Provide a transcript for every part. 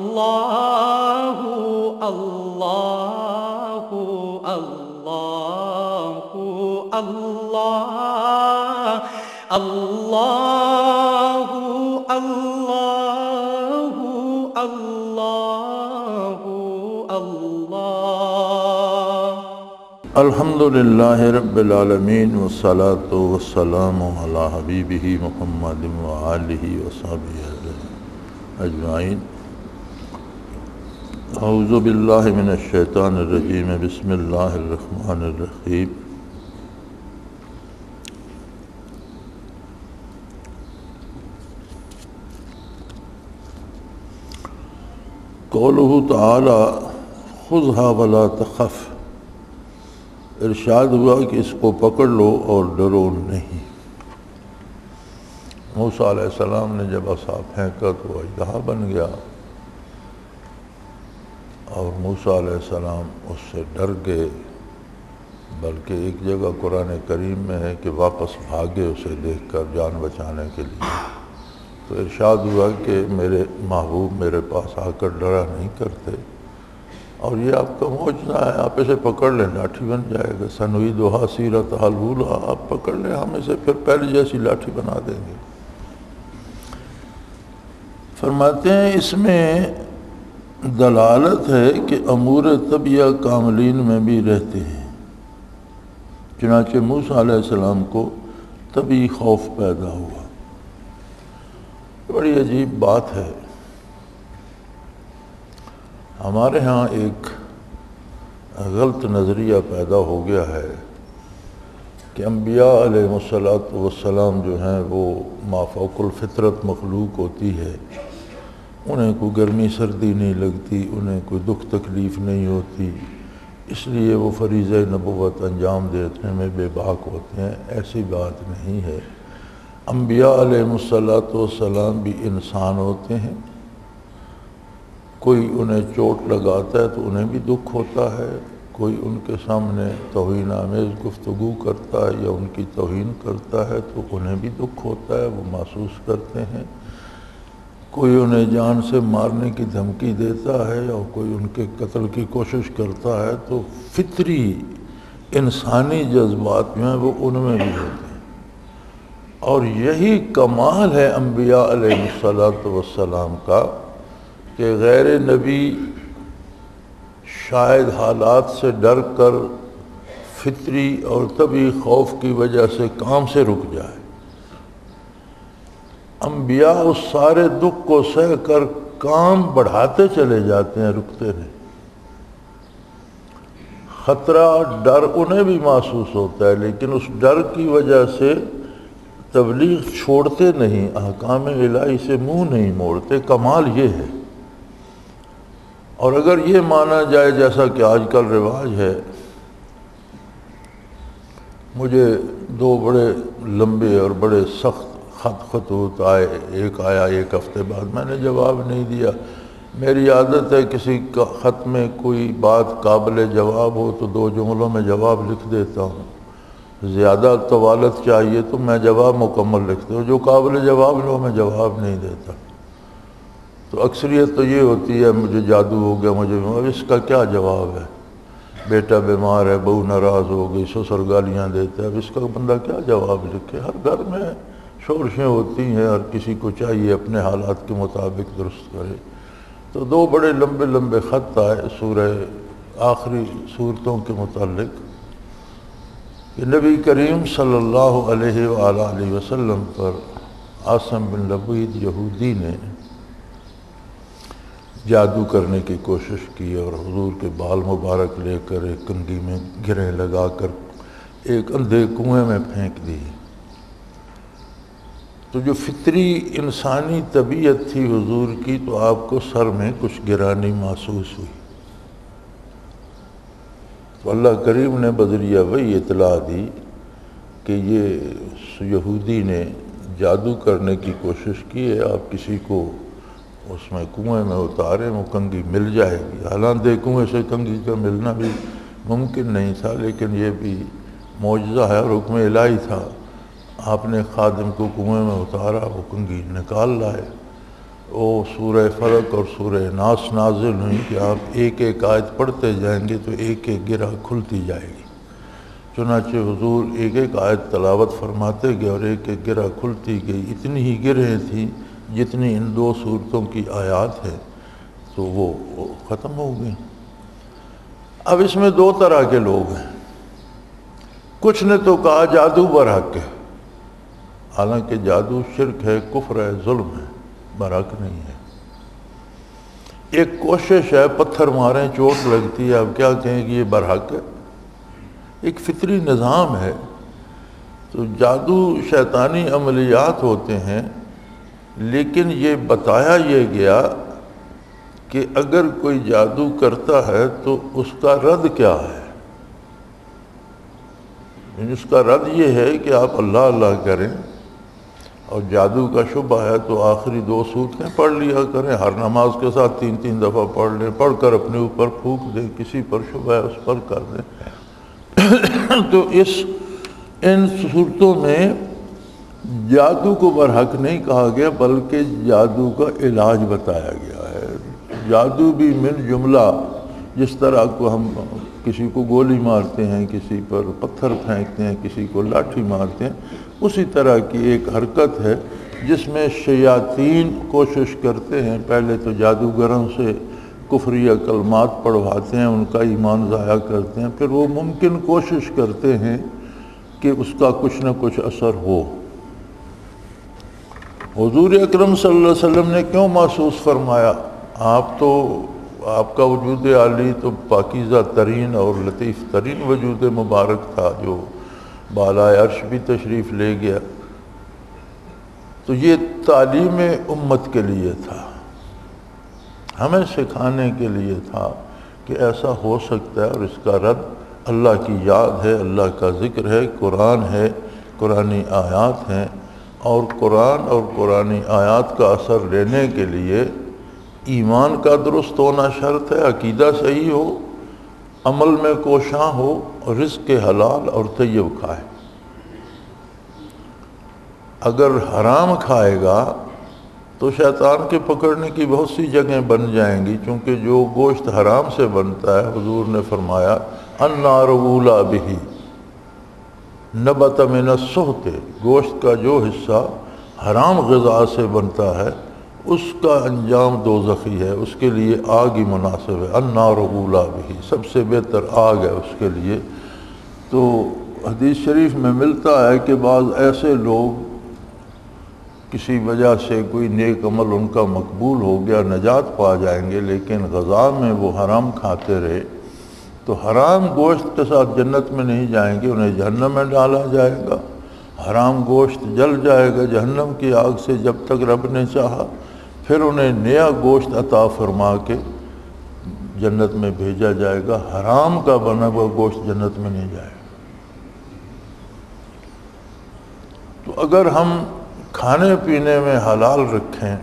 اللہ اللہ اللہ اللہ اللہ اللہ اللہ اللہ الحمدللہ رب العالمین والصلاة والسلام علی حبیبہ محمد وآلہ وصحبہ اجمعین۔ اعوذ باللہ من الشیطان الرجیم، بسم اللہ الرحمن الرحیم۔ قولہ تعالی خذھا ولا تخف، ارشاد ہوا کہ اس کو پکڑ لو اور ڈرو نہیں۔ موسیٰ علیہ السلام نے جب عصا پھینکا تو اژدہا بن گیا، اور موسیٰ علیہ السلام اس سے ڈر گئے، بلکہ ایک جگہ قرآن کریم میں ہے کہ واپس بھاگے اسے دیکھ کر جان بچانے کے لیے۔ تو ارشاد ہوا کہ میرے محبوب میرے پاس آ کر ڈرا نہیں کرتے، اور یہ آپ کا معجزہ ہے، آپ اسے پکڑ لیں لاٹھی بن جائے گا۔ سنعیدھا سیرتھا الاولیٰ، آپ پکڑ لیں ہم اسے پھر پہلے جیسی لاٹھی بنا دیں گے۔ فرماتے ہیں اس میں دلالت ہے کہ امور طبیعہ کاملین میں بھی رہتے ہیں، چنانچہ موسیٰ علیہ السلام کو طبی خوف پیدا ہوا۔ بڑی عجیب بات ہے، ہمارے ہاں ایک غلط نظریہ پیدا ہو گیا ہے کہ انبیاء علیہ السلام جو ہیں وہ مافوق الفطرت مخلوق ہوتی ہے، انہیں کوئی گرمی سردی نہیں لگتی، انہیں کوئی دکھ تکلیف نہیں ہوتی، اس لیے وہ فریضہ نبوت انجام دینے میں بے باک ہوتے ہیں۔ ایسی بات نہیں ہے، انبیاء علیہ السلام بھی انسان ہوتے ہیں، کوئی انہیں چوٹ لگاتا ہے تو انہیں بھی دکھ ہوتا ہے، کوئی ان کے سامنے توہین آمیز گفتگو کرتا ہے یا ان کی توہین کرتا ہے تو انہیں بھی دکھ ہوتا ہے، وہ محسوس کرتے ہیں، کوئی انہیں جان سے مارنے کی دھمکی دیتا ہے یا کوئی ان کے قتل کی کوشش کرتا ہے، تو فطری انسانی جذبات جو ہیں وہ ان میں بھی ہوتے ہیں۔ اور یہی کمال ہے انبیاء علیہ السلام کا کہ غیر نبی شاید حالات سے ڈر کر فطری اور طبعی خوف کی وجہ سے کام سے رک جائے، انبیاء اس سارے دکھ کو سہ کر کام بڑھاتے چلے جاتے ہیں، رکتے نہیں۔ خطرہ ڈر انہیں بھی محسوس ہوتا ہے، لیکن اس ڈر کی وجہ سے تبلیغ چھوڑتے نہیں، احکام الہی سے منہ نہیں موڑتے۔ کمال یہ ہے۔ اور اگر یہ مانا جائے جیسا کہ آج کل رواج ہے، مجھے دو بڑے لمبے اور بڑے سخت خطوط آئے، ایک آیا ایک ہفتے بعد، میں نے جواب نہیں دیا۔ میری عادت ہے کسی کا خط میں کوئی بات قابل جواب ہو تو 2 جملوں میں جواب لکھ دیتا ہوں، زیادہ طوالت چاہیے تو میں جواب مکمل لکھتا ہوں، جو قابل جواب لو میں جواب نہیں دیتا۔ تو اکثریت تو یہ ہوتی ہے مجھے جادو ہو گیا، مجھے اس کا کیا جواب ہے، بیٹا بیمار ہے، بہو ناراض ہو گئی، سسر گالیاں دیتا ہے، اب اس کا بندہ کیا جواب لکھے۔ ہر گھر میں شورشیں ہوتی ہیں، ہر کسی کو چاہیے اپنے حالات کے مطابق درست کرے۔ تو 2 بڑے لمبے لمبے خط آئے سورہ آخری صورتوں کے متعلق کہ نبی کریم صلی اللہ علیہ وآلہ وسلم پر عاصم بن لبید یہودی نے جادو کرنے کی کوشش کی اور حضور کے بال مبارک لے کر ایک کنگھی میں گرہ لگا کر ایک اندھے کنویں میں پھینک دی۔ تو جو فطری انسانی طبیعت تھی حضور کی، تو آپ کو سر میں کچھ گرانی محسوس ہوئی، تو اللہ کریم نے بذریعہ وحی اطلاع دی کہ یہ یہودی نے جادو کرنے کی کوشش کی ہے، آپ کسی کو اس میں کنویں میں اتارے، وہ کنگھی مل جائے گی۔ حالانکہ کنویں سے کنگھی کا ملنا بھی ممکن نہیں تھا، لیکن یہ بھی معجزہ ہے اور حکم الہی تھا۔ آپ نے خادم کو کنویں میں اتارا، وہ کنگھی نکال لائے۔ وہ سورہ فلق اور سورہ ناس نازل ہوئیں کہ آپ ایک ایک آیت پڑھتے جائیں گے تو ایک ایک گرہ کھلتی جائے گی۔ چنانچہ حضور ایک ایک آیت تلاوت فرماتے گئے اور ایک ایک گرہ کھلتی گئی، اتنی ہی گرہیں تھیں جتنی ان 2 سورتوں کی آیات ہیں، تو وہ ختم ہو گئی۔ اب اس میں 2 طرح کے لوگ ہیں۔ کچھ نے تو کہا جادو برحق ہے، حالانکہ جادو شرک ہے، کفر ہے، ظلم ہے، برحق نہیں ہے۔ ایک کوشش ہے، پتھر ماریں چوٹ لگتی ہے، اب کیا کہیں کہ یہ برحق ہے، ایک فطری نظام ہے۔ تو جادو شیطانی عملیات ہوتے ہیں، لیکن یہ بتایا یہ گیا کہ اگر کوئی جادو کرتا ہے تو اس کا رد کیا ہے۔ اس کا رد یہ ہے کہ آپ اللہ اللہ کریں، اور جادو کا شبہ ہے تو آخری 2 سورتیں پڑھ لیا کریں، ہر نماز کے ساتھ 3 دفعہ پڑھ لیں، پڑھ کر اپنے اوپر پھونک دیں، کسی پر شبہ ہے اس پر کر دیں۔ تو ان صورتوں میں جادو کو برحق نہیں کہا گیا، بلکہ جادو کا علاج بتایا گیا ہے۔ جادو بھی من جملہ، جس طرح کو ہم کسی کو گولی مارتے ہیں، کسی پر پتھر پھینکتے ہیں، کسی کو لاٹھی مارتے ہیں، اسی طرح کی ایک حرکت ہے جس میں شیاطین کوشش کرتے ہیں، پہلے تو جادوگروں سے کفریہ کلمات پڑھواتے ہیں، ان کا ایمان ضائع کرتے ہیں، پھر وہ ممکن کوشش کرتے ہیں کہ اس کا کچھ نہ کچھ اثر ہو۔ حضور اکرم صلی اللہ علیہ وسلم نے کیوں محسوس فرمایا؟ آپ کا وجود عالی تو پاکیزہ ترین اور لطیف ترین وجود مبارک تھا، جو بالائے عرش بھی تشریف لے گیا۔ تو یہ تعلیم امت کے لیے تھا، ہمیں سکھانے کے لیے تھا کہ ایسا ہو سکتا ہے، اور اس کا رد اللہ کی یاد ہے، اللہ کا ذکر ہے، قرآن ہے، قرآنی آیات ہیں، اور قرآن اور قرآنی آیات کا اثر لینے کے لیے ایمان کا درست ہونا شرط ہے، عقیدہ صحیح ہو، عمل میں کوشاں ہو، اور رزق حلال اور طیب کھائے۔ اگر حرام کھائے گا تو شیطان کے پکڑنے کی بہت سی جگہیں بن جائیں گی، چونکہ جو گوشت حرام سے بنتا ہے، حضور نے فرمایا النار اولی بہ نبت من السحت، گوشت کا جو حصہ حرام غذا سے بنتا ہے اس کا انجام دوزخی ہے، اس کے لیے آگ ہی مناسب ہے۔ النار اولی بہ، سب سے بہتر آگ ہے اس کے لیے۔ تو حدیث شریف میں ملتا ہے کہ بعض ایسے لوگ کسی وجہ سے کوئی نیک عمل ان کا مقبول ہو گیا، نجات پا جائیں گے، لیکن غذا میں وہ حرام کھاتے رہے تو حرام گوشت کے ساتھ جنت میں نہیں جائیں گے، انہیں جہنم میں ڈالا جائے گا، حرام گوشت جل جائے گا جہنم کی آگ سے جب تک رب نے چاہا، پھر انہیں نیا گوشت عطا فرما کے جنت میں بھیجا جائے گا، حرام کا بنا ہوا گوشت جنت میں نہیں جائے گا۔ تو اگر ہم کھانے پینے میں حلال رکھیں،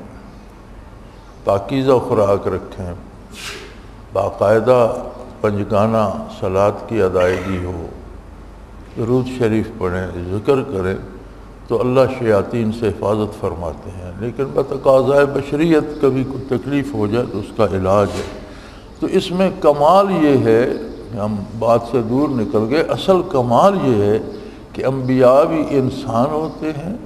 پاکیزہ خوراک رکھیں، باقاعدہ پنجگانہ صلاۃ کی ادائیگی ہو، درود شریف پڑھیں، ذکر کریں، تو اللہ شیاطین سے حفاظت فرماتے ہیں۔ لیکن بتقاضائے بشریت کبھی کوئی تکلیف ہو جائے تو اس کا علاج ہے۔ تو اس میں کمال یہ ہے، ہم بات سے دور نکل گئے، اصل کمال یہ ہے کہ انبیاء بھی انسان ہوتے ہیں،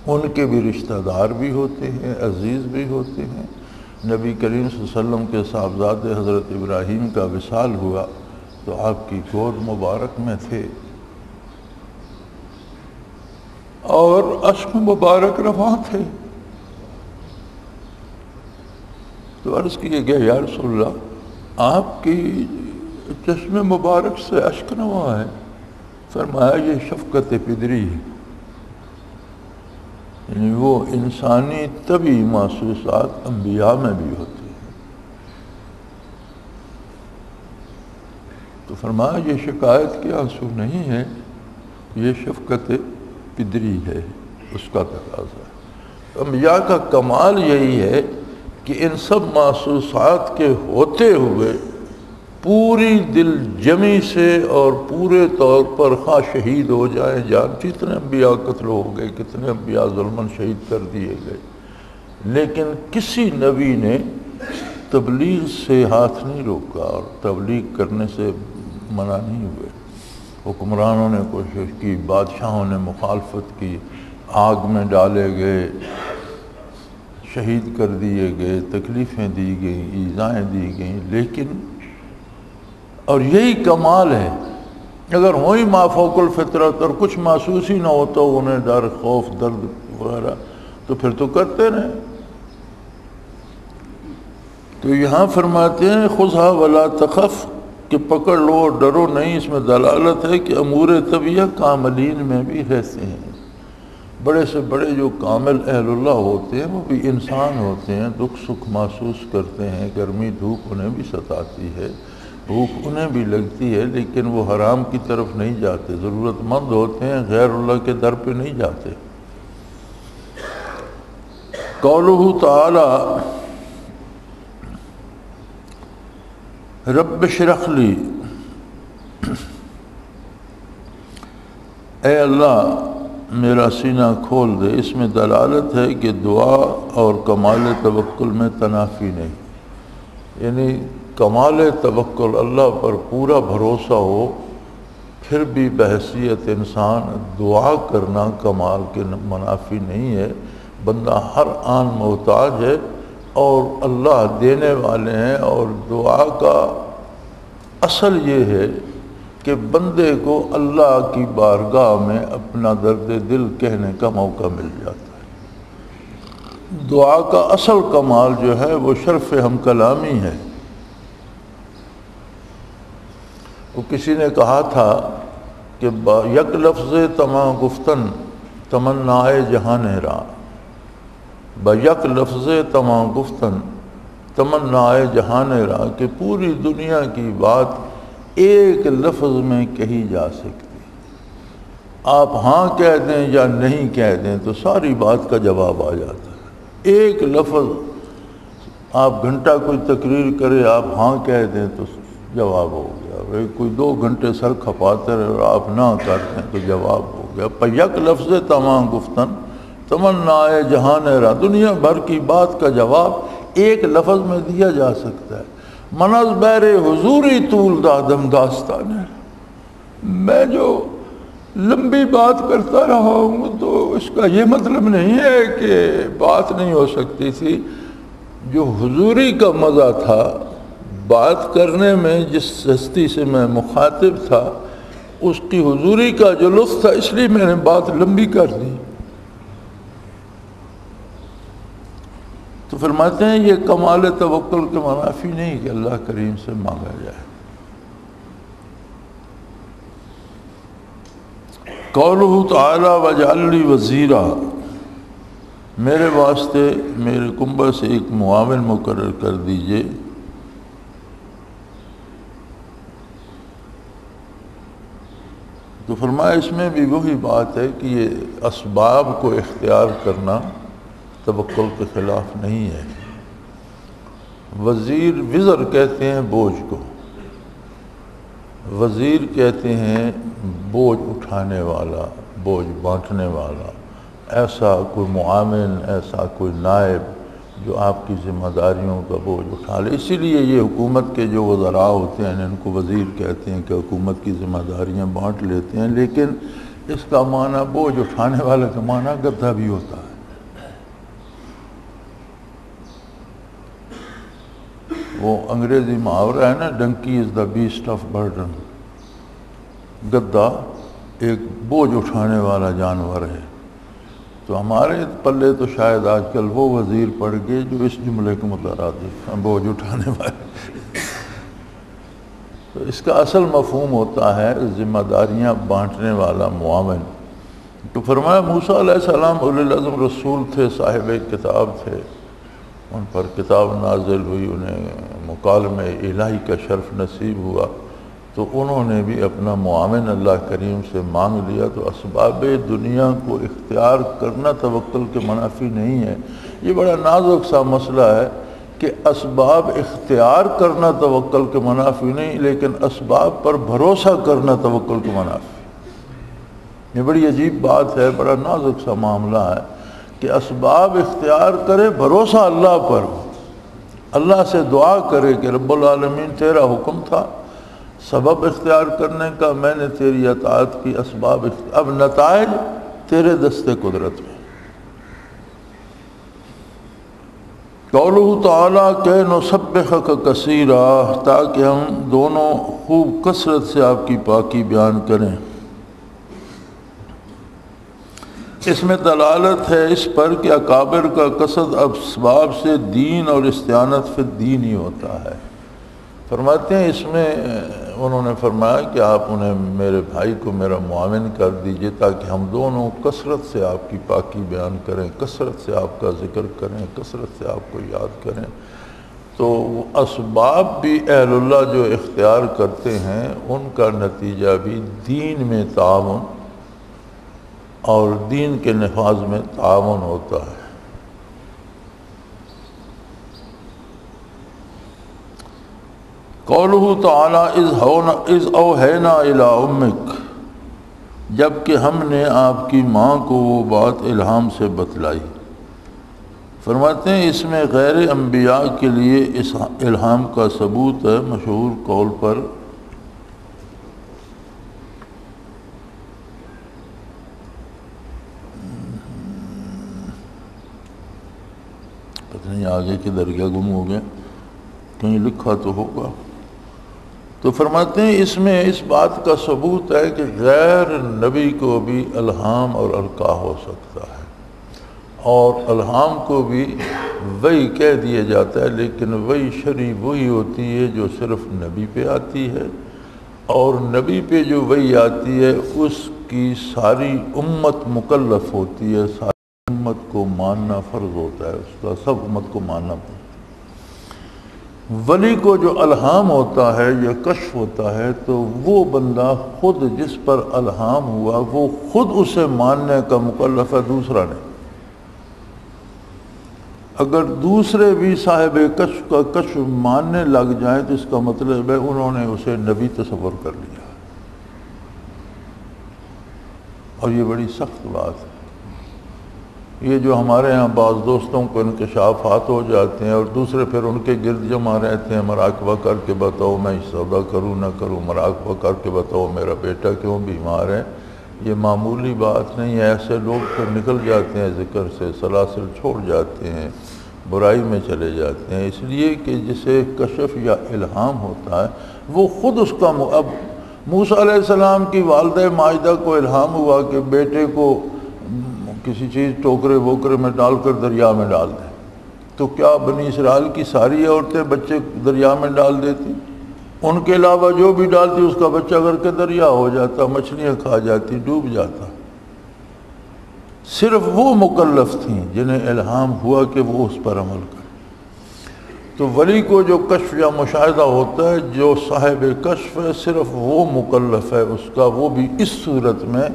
ان کے بھی رشتہ دار بھی ہوتے ہیں، عزیز بھی ہوتے ہیں۔ نبی کریم صلی اللہ علیہ وسلم کے صاحبزادے حضرت ابراہیم کا وصال ہوا تو آپ کی گود مبارک میں تھے، اور اشک مبارک رواں تھے۔ تو عرض کیے گیا یا رسول اللہ، آپ کی چشم مبارک سے اشک رواں ہے؟ فرمایا یہ شفقت پدری ہے، یعنی وہ انسانی طبی محسوسات انبیاء میں بھی ہوتی ہیں۔ تو فرمایا یہ شکایت کے آنسو نہیں ہے، یہ شفقت پدری ہے، اس کا تقاضا ہے۔ انبیاء کا کمال یہی ہے کہ ان سب محسوسات کے ہوتے ہوئے پوری دل جمی سے اور پورے طور پر خواہ شہید ہو جائیں، جان کتنے انبیاء قتل ہو گئے، کتنے انبیاء ظلماً شہید کر دیے گئے، لیکن کسی نبی نے تبلیغ سے ہاتھ نہیں روکا اور تبلیغ کرنے سے منع نہیں ہوئے۔ حکمرانوں نے کوشش کی، بادشاہوں نے مخالفت کی، آگ میں ڈالے گئے، شہید کر دیے گئے، تکلیفیں دی گئیں، ایذائیں دی گئیں، لیکن اور یہی کمال ہے، اگر ہوئی ما فوق الفطرت اور کچھ محسوس ہی نہ ہوتا انہیں ڈر، خوف، درد وغیرہ، تو پھر تو کرتے رہے۔ تو یہاں فرماتے ہیں خذھا ولا تخف، کہ پکڑ لو اور ڈرو نہیں۔ اس میں دلالت ہے کہ امور طبیعہ کاملین میں بھی رہتے ہیں، بڑے سے بڑے جو کامل اہل اللہ ہوتے ہیں وہ بھی انسان ہوتے ہیں، دکھ سکھ محسوس کرتے ہیں، گرمی دھوپ انہیں بھی ستاتی ہے، بھوک انہیں بھی لگتی ہے، لیکن وہ حرام کی طرف نہیں جاتے، ضرورت مند ہوتے ہیں، غیر اللہ کے در پہ نہیں جاتے۔ قولہ تعالی رب اشرح لی، اے اللہ میرا سینہ کھول دے، اس میں دلالت ہے کہ دعا اور کمال توکل میں تنافی نہیں، یعنی کمال توکل اللہ پر پورا بھروسہ ہو، پھر بھی بحیثیت انسان دعا کرنا کمال کے منافی نہیں ہے۔ بندہ ہر آن محتاج ہے اور اللہ دینے والے ہیں، اور دعا کا اصل یہ ہے کہ بندے کو اللہ کی بارگاہ میں اپنا درد دل کہنے کا موقع مل جاتا ہے۔ دعا کا اصل کمال جو ہے وہ شرف ہم کلامی ہے۔ وہ کسی نے کہا تھا کہ یک لفظ تمام گفتن تمنائے جہاں را، یک لفظ تمام گفتن تمنائے جہاں را، کہ پوری دنیا کی بات ایک لفظ میں کہی جا سکتی، آپ ہاں کہہ دیں یا نہیں کہہ دیں تو ساری بات کا جواب آ جاتا ہے۔ ایک لفظ آپ گھنٹہ کوئی تقریر کرے، آپ ہاں کہہ دیں تو جواب ہو گیا، کوئی 2 گھنٹے سر کھپاتے رہے اور آپ نہ کرتے ہیں تو جواب ہو گیا۔ پر یک لفظ تمام گفتن تمنائے جہان را، دنیا بھر کی بات کا جواب ایک لفظ میں دیا جا سکتا ہے۔ منز بیر حضوری طول دادم داستان ہے، میں جو لمبی بات کرتا رہا ہوں تو اس کا یہ مطلب نہیں ہے کہ بات نہیں ہو سکتی تھی۔ جو حضوری کا مزہ تھا بات کرنے میں، جس ہستی سے میں مخاطب تھا اس کی حضوری کا جو لطف تھا، اس لیے میں نے بات لمبی کر دی۔ تو فرماتے ہیں یہ کمال توکل کے منافی نہیں کہ اللہ کریم سے مانگا جائے۔ قولہ تعالی وجعل لی وزیرا، میرے واسطے میرے کنبہ سے ایک معاون مقرر کر دیجئے۔ تو فرمایا اس میں بھی وہی بات ہے کہ یہ اسباب کو اختیار کرنا توکل کے خلاف نہیں ہے۔ وزیر، وزر کہتے ہیں بوجھ کو، وزیر کہتے ہیں بوجھ اٹھانے والا، بوجھ بانٹنے والا، ایسا کوئی معاون، ایسا کوئی نائب جو آپ کی ذمہ داریوں کا بوجھ اٹھا لے۔ اسی لیے یہ حکومت کے جو وزراء ہوتے ہیں ان کو وزیر کہتے ہیں کہ حکومت کی ذمہ داریاں بانٹ لیتے ہیں، لیکن اس کا معنی بوجھ اٹھانے والا کا معنی گدھا بھی ہوتا ہے۔ وہ انگریزی محاورہ ہے نا، donkey is the best of burden, گدھا ایک بوجھ اٹھانے والا جانور ہے۔ تو ہمارے پلے تو شاید آج کل وہ وزیر پڑ گئے جو اس جملے کے مترادف ہیں، بوجھ اٹھانے والے۔ تو اس کا اصل مفہوم ہوتا ہے ذمہ داریاں بانٹنے والا معاون۔ تو فرمایا موسیٰ علیہ السلام اولو العزم رسول تھے، صاحب کتاب تھے، ان پر کتاب نازل ہوئی، انہیں مکالمہ الہی کا شرف نصیب ہوا، تو انہوں نے بھی اپنا معاون اللہ کریم سے مانگ لیا۔ تو اسباب دنیا کو اختیار کرنا توکل کے منافی نہیں ہے۔ یہ بڑا نازک سا مسئلہ ہے کہ اسباب اختیار کرنا توکل کے منافی نہیں، لیکن اسباب پر بھروسہ کرنا توکل کے منافی۔ یہ بڑی عجیب بات ہے، بڑا نازک سا معاملہ ہے کہ اسباب اختیار کرے، بھروسہ اللہ پر ہو، اللہ سے دعا کرے کہ رب العالمین تیرا حکم تھا سبب اختیار کرنے کا، میں نے تیری اطاعت کی، اسباب اب نتائج تیرے دست قدرت میں۔ قولہ تعالیٰ کہ نسبحک کثیرا، تاکہ ہم دونوں خوب کثرت سے آپ کی پاکی بیان کریں۔ اس میں دلالت ہے اس پر کہ اکابر کا قصد اسباب سے دین اور استعانت فی الدین ہی ہوتا ہے۔ فرماتے ہیں اس میں انہوں نے فرمایا کہ آپ انہیں میرے بھائی کو میرا معاون کر دیجئے تاکہ ہم دونوں کثرت سے آپ کی پاکی بیان کریں، کثرت سے آپ کا ذکر کریں، کثرت سے آپ کو یاد کریں۔ تو اسباب بھی اہل اللہ جو اختیار کرتے ہیں ان کا نتیجہ بھی دین میں تعاون اور دین کے نفاذ میں تعاون ہوتا ہے۔ قولہ تعالی اذ اوحینا الی امک، جب کہ ہم نے آپ کی ماں کو وہ بات الہام سے بتلائی۔ فرماتے ہیں اس میں غیر انبیاء کے لیے اس الہام کا ثبوت ہے، مشہور قول پر پتہ نہیں آگے کدھر گیا، گم ہو گیا، کہیں لکھا تو ہوگا۔ تو فرماتے ہیں اس میں اس بات کا ثبوت ہے کہ غیر نبی کو بھی الہام اور القاء ہو سکتا ہے، اور الہام کو بھی وحی کہہ دیا جاتا ہے، لیکن وحی شرعی وہی ہوتی ہے جو صرف نبی پہ آتی ہے، اور نبی پہ جو وحی آتی ہے اس کی ساری امت مکلف ہوتی ہے، ساری امت کو ماننا فرض ہوتا ہے، اس کا سب امت کو ماننا پڑتا ہے۔ ولی کو جو الہام ہوتا ہے یا کشف ہوتا ہے تو وہ بندہ خود جس پر الہام ہوا وہ خود اسے ماننے کا مکلف ہے، دوسرا نہیں۔ اگر دوسرے بھی صاحب کشف کا کشف ماننے لگ جائیں تو اس کا مطلب ہے انہوں نے اسے نبی تصور کر لیا، اور یہ بڑی سخت بات ہے۔ یہ جو ہمارے ہاں بعض دوستوں کو انکشافات ہو جاتے ہیں اور دوسرے پھر ان کے گرد جمع رہتے ہیں، مراقبہ کر کے بتاؤ میں سودا کروں نہ کروں، مراقبہ کر کے بتاؤ میرا بیٹا کیوں بیمار ہے، یہ معمولی بات نہیں ہے۔ ایسے لوگ پھر نکل جاتے ہیں ذکر سے، سلاسل چھوڑ جاتے ہیں، برائی میں چلے جاتے ہیں، اس لیے کہ جسے کشف یا الہام ہوتا ہے وہ خود اس کا اب موسیٰ علیہ السلام کی والدہ ماجدہ کو الہام ہوا کہ بیٹے کو کسی چیز ٹوکرے ووکرے میں ڈال کر دریا میں ڈال دیں، تو کیا بنی اسرائیل کی ساری عورتیں بچے دریا میں ڈال دیتی؟ ان کے علاوہ جو بھی ڈالتی اس کا بچہ اگر کہ دریا ہو جاتا، مچھلیاں کھا جاتی، ڈوب جاتا۔ صرف وہ مکلف تھیں جنہیں الہام ہوا کہ وہ اس پر عمل کریں۔ تو ولی کو جو کشف یا مشاہدہ ہوتا ہے، جو صاحب کشف ہے، صرف وہ مکلف ہے اس کا، وہ بھی اس صورت میں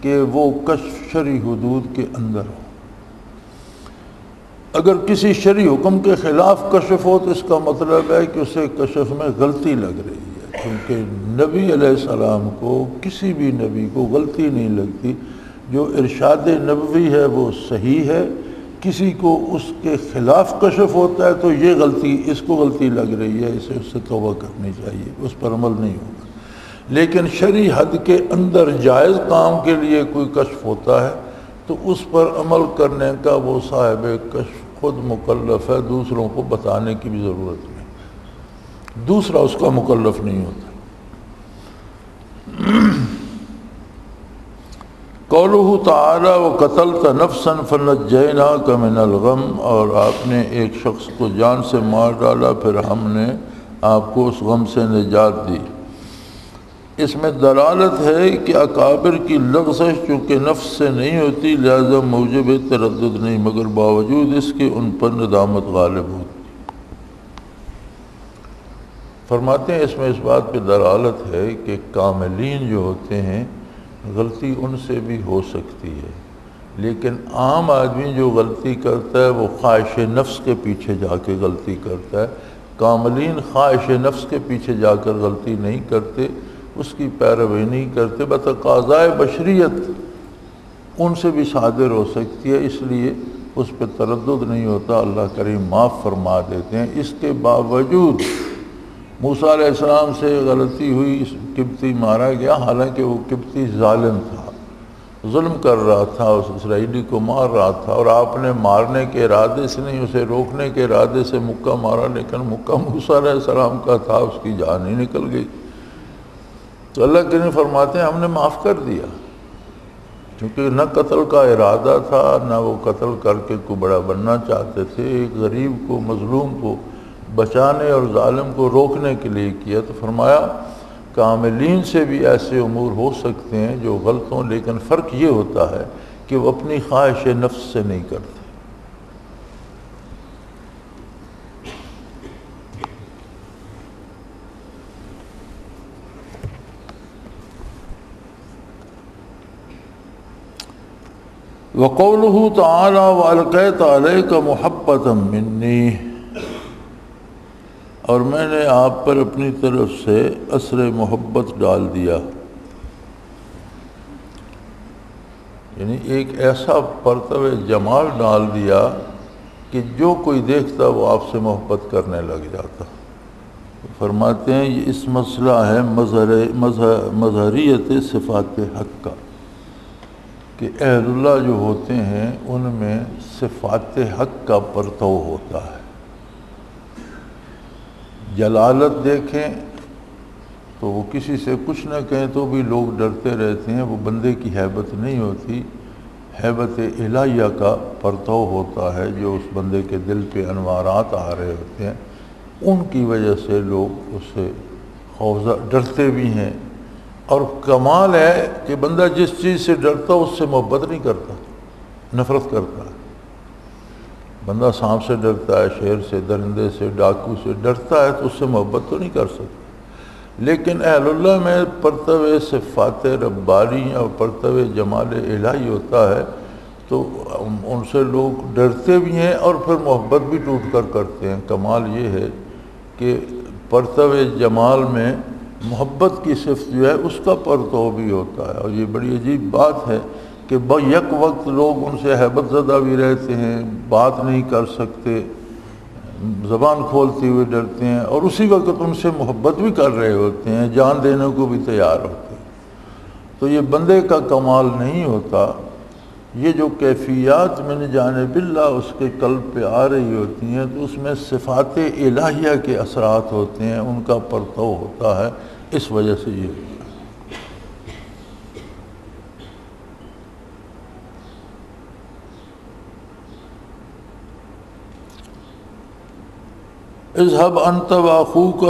کہ وہ کشف شرعی حدود کے اندر ہو۔ اگر کسی شرعی حکم کے خلاف کشف ہو تو اس کا مطلب ہے کہ اسے کشف میں غلطی لگ رہی ہے، کیونکہ نبی علیہ السلام کو، کسی بھی نبی کو غلطی نہیں لگتی، جو ارشاد نبوی ہے وہ صحیح ہے، کسی کو اس کے خلاف کشف ہوتا ہے تو یہ غلطی، اس کو غلطی لگ رہی ہے، اسے اس سے توبہ کرنی چاہیے، اس پر عمل نہیں ہوگا۔ لیکن شرعی حد کے اندر جائز کام کے لیے کوئی کشف ہوتا ہے تو اس پر عمل کرنے کا وہ صاحب کشف خود مکلف ہے، دوسروں کو بتانے کی بھی ضرورت نہیں، دوسرا اس کا مکلف نہیں ہوتا۔ قولہ تعالی وَقَتَلْتَ نَفْسًا فَنَجَّيْنَاكَ مِنَ الْغَمِّ، اور آپ نے ایک شخص کو جان سے مار ڈالا پھر ہم نے آپ کو اس غم سے نجات دی۔ اس میں دلالت ہے کہ اکابر کی لغزش چونکہ نفس سے نہیں ہوتی لہذا موجب تردد نہیں، مگر باوجود اس کے ان پر ندامت غالب ہوتی۔ فرماتے ہیں اس میں اس بات پہ دلالت ہے کہ کاملین جو ہوتے ہیں غلطی ان سے بھی ہو سکتی ہے، لیکن عام آدمی جو غلطی کرتا ہے وہ خواہش نفس کے پیچھے جا کے غلطی کرتا ہے۔ کاملین خواہش نفس کے پیچھے جا کر غلطی نہیں کرتے، اس کی پیروی نہیں کرتے، بتقاضائے بشریت ان سے بھی صادر ہو سکتی ہے، اس لیے اس پہ تردد نہیں ہوتا، اللہ کریم معاف فرما دیتے ہیں۔ اس کے باوجود موسیٰ علیہ السلام سے غلطی ہوئی، قبطی مارا گیا، حالانکہ وہ قبطی ظالم تھا، ظلم کر رہا تھا، اس اسرائیلی کو مار رہا تھا، اور آپ نے مارنے کے ارادے سے نہیں، اسے روکنے کے ارادے سے مکہ مارا، لیکن مکہ موسیٰ علیہ السلام کا تھا، اس کی جان ہی نکل گئی۔ تو اللہ کریم فرماتے ہیں ہم نے معاف کر دیا، کیونکہ نہ قتل کا ارادہ تھا، نہ وہ قتل کر کے کوئی بڑا بننا چاہتے تھے، ایک غریب کو، مظلوم کو بچانے اور ظالم کو روکنے کے لیے کیا۔ تو فرمایا کاملین سے بھی ایسے امور ہو سکتے ہیں جو غلط ہوں، لیکن فرق یہ ہوتا ہے کہ وہ اپنی خواہش نفس سے نہیں کرتے۔ وقولہ تعالی وَأَلْقَيْتَ عَلَيْكَ مُحَبَّةً مِّنِّي، اور میں نے آپ پر اپنی طرف سے اثر محبت ڈال دیا، یعنی ایک ایسا پرتو جمال ڈال دیا کہ جو کوئی دیکھتا وہ آپ سے محبت کرنے لگ جاتا۔ فرماتے ہیں یہ اس مسئلہ ہے مظہریت صفات حق کا، کہ اہل اللہ جو ہوتے ہیں ان میں صفات حق کا پرتو ہوتا ہے۔ جلالت دیکھیں تو وہ کسی سے کچھ نہ کہیں تو بھی لوگ ڈرتے رہتے ہیں، وہ بندے کی ہیبت نہیں ہوتی، ہیبت الہیہ کا پرتو ہوتا ہے، جو اس بندے کے دل پہ انوارات آ رہے ہوتے ہیں، ان کی وجہ سے لوگ اس سے خوفزدہ ڈرتے بھی ہیں۔ اور کمال ہے کہ بندہ جس چیز سے ڈرتا اس سے محبت نہیں کرتا، نفرت کرتا ہے۔ بندہ سانپ سے ڈرتا ہے، شیر سے، درندے سے، ڈاکو سے ڈرتا ہے تو اس سے محبت تو نہیں کر سکتا، لیکن اہل اللہ میں پرتو صفات ربانی اور پرتو جمال الہی ہوتا ہے تو ان سے لوگ ڈرتے بھی ہیں اور پھر محبت بھی ٹوٹ کر کرتے ہیں۔ کمال یہ ہے کہ پرتو جمال میں محبت کی صفت جو ہے اس کا پرتو بھی ہوتا ہے، اور یہ بڑی عجیب بات ہے کہ یک وقت لوگ ان سے ہیبت زدہ بھی رہتے ہیں، بات نہیں کر سکتے، زبان کھولتے ہوئے ڈرتے ہیں، اور اسی وقت ان سے محبت بھی کر رہے ہوتے ہیں، جان دینے کو بھی تیار ہوتے ہیں۔ تو یہ بندے کا کمال نہیں ہوتا، یہ جو کیفیات من جانب اللہ اس کے قلب پہ آ رہی ہوتی ہیں تو اس میں صفات الہیہ کے اثرات ہوتے ہیں، ان کا پرتو ہوتا ہے، اس وجہ سے یہ اذهب انت واخوک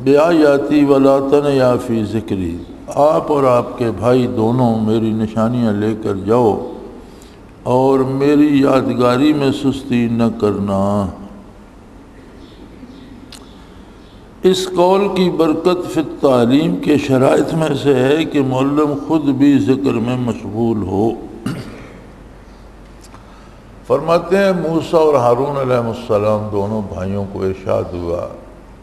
بآیاتی ولا تنیا فی ذکری، آپ اور آپ کے بھائی دونوں میری نشانیاں لے کر جاؤ اور میری یادگاری میں سستی نہ کرنا۔ اس قول کی برکت فی التعلیم کے شرائط میں سے ہے کہ معلم خود بھی ذکر میں مشغول ہو۔ فرماتے ہیں موسیٰ اور ہارون علیہ السلام دونوں بھائیوں کو ارشاد ہوا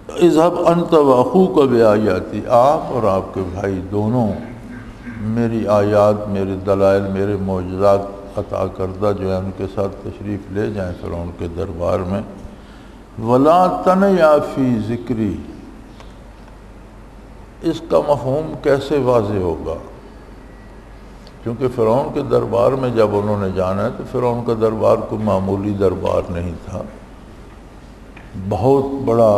اذهب انت واخوک بآیاتی، آپ اور آپ کے بھائی دونوں میری آیات، میرے دلائل، میرے معجزات عطا کردہ جو ہے ان کے ساتھ تشریف لے جائیں فرعون کے دربار میں۔ ولا تنیا فی ذکری، اس کا مفہوم کیسے واضح ہوگا؟ کیونکہ فرعون کے دربار میں جب انہوں نے جانا ہے تو فرعون کا دربار کوئی معمولی دربار نہیں تھا، بہت بڑا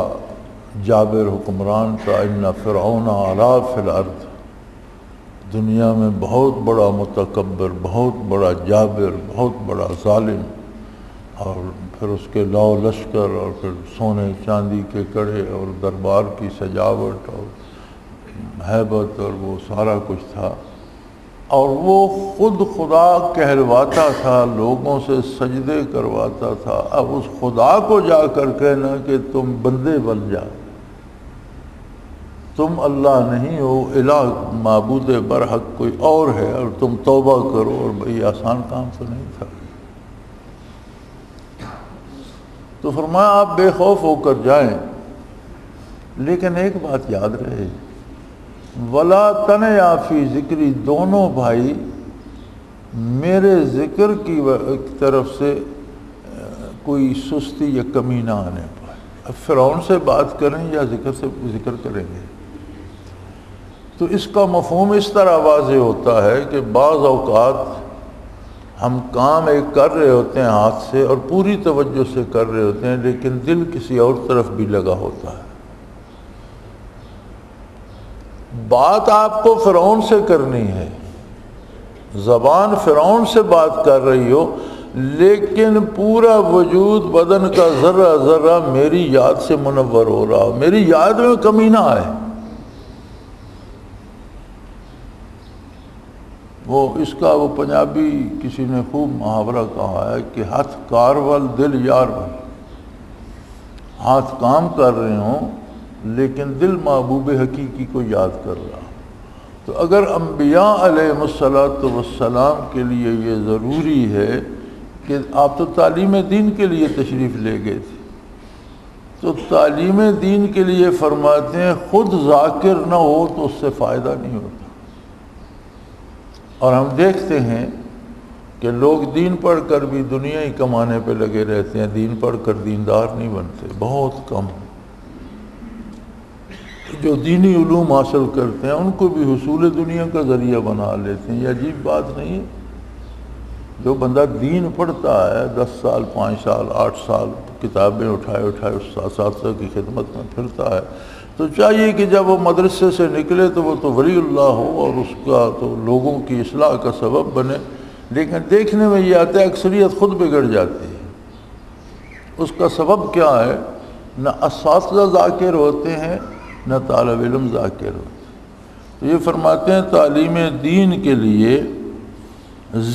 جابر حکمران تھا۔ ان فرعون علا فی الارض، دنیا میں بہت بڑا متکبر، بہت بڑا جابر، بہت بڑا ظالم، اور پھر اس کے لاؤ لشکر اور پھر سونے چاندی کے کڑے اور دربار کی سجاوٹ اور ہیبت اور وہ سارا کچھ تھا، اور وہ خود خدا کہلواتا تھا، لوگوں سے سجدے کرواتا تھا۔ اب اس خدا کو جا کر کہنا کہ تم بندے بن جاؤ، تم اللہ نہیں ہو، الہ معبود برحق کوئی اور ہے، اور تم توبہ کرو، اور بھئی آسان کام تو نہیں تھا۔ تو فرمایا آپ بے خوف ہو کر جائیں، لیکن ایک بات یاد رہے، ولا تنیا فی ذکری، دونوں بھائی میرے ذکر کی طرف سے کوئی سستی یا کمی نہ آنے پائے۔ اب فرعون سے بات کریں یا ذکر کریں گے، تو اس کا مفہوم اس طرح واضح ہوتا ہے کہ بعض اوقات ہم کام ایک کر رہے ہوتے ہیں ہاتھ سے اور پوری توجہ سے کر رہے ہوتے ہیں، لیکن دل کسی اور طرف بھی لگا ہوتا ہے۔ بات آپ کو فرعون سے کرنی ہے، زبان فرعون سے بات کر رہی ہو، لیکن پورا وجود بدن کا ذرہ ذرہ میری یاد سے منور ہو رہا ہو، میری یاد میں کمی نہ آئے۔ وہ پنجابی کسی نے خوب محاورہ کہا ہے کہ ہاتھ کارول دل یار بن، ہاتھ کام کر رہے ہوں لیکن دل محبوب حقیقی کو یاد کر رہا۔ تو اگر انبیاء علیہ السلام کے لیے یہ ضروری ہے کہ آپ تو تعلیم دین کے لیے تشریف لے گئے تھے، تو تعلیم دین کے لیے فرماتے ہیں خود ذاکر نہ ہو تو اس سے فائدہ نہیں ہوتا۔ اور ہم دیکھتے ہیں کہ لوگ دین پڑھ کر بھی دنیا ہی کمانے پہ لگے رہتے ہیں، دین پڑھ کر دیندار نہیں بنتے، بہت کم۔ جو دینی علوم حاصل کرتے ہیں ان کو بھی حصول دنیا کا ذریعہ بنا لیتے ہیں۔ یہ عجیب بات نہیں ہے؟ جو بندہ دین پڑھتا ہے 10 سال 5 سال 8 سال کتابیں اٹھائے اساتذہ کی خدمت میں پھرتا ہے، تو چاہیے کہ جب وہ مدرسے سے نکلے تو وہ تو ولی اللہ ہو اور اس کا تو لوگوں کی اصلاح کا سبب بنے، لیکن دیکھنے میں یہ آتا ہے اکثریت خود بگڑ جاتی ہے۔ اس کا سبب کیا ہے؟ نہ اساتذہ ذاکر ہوتے ہیں نہ طالب علم ذاکر ہوتے ہیں۔ تو یہ فرماتے ہیں تعلیم دین کے لیے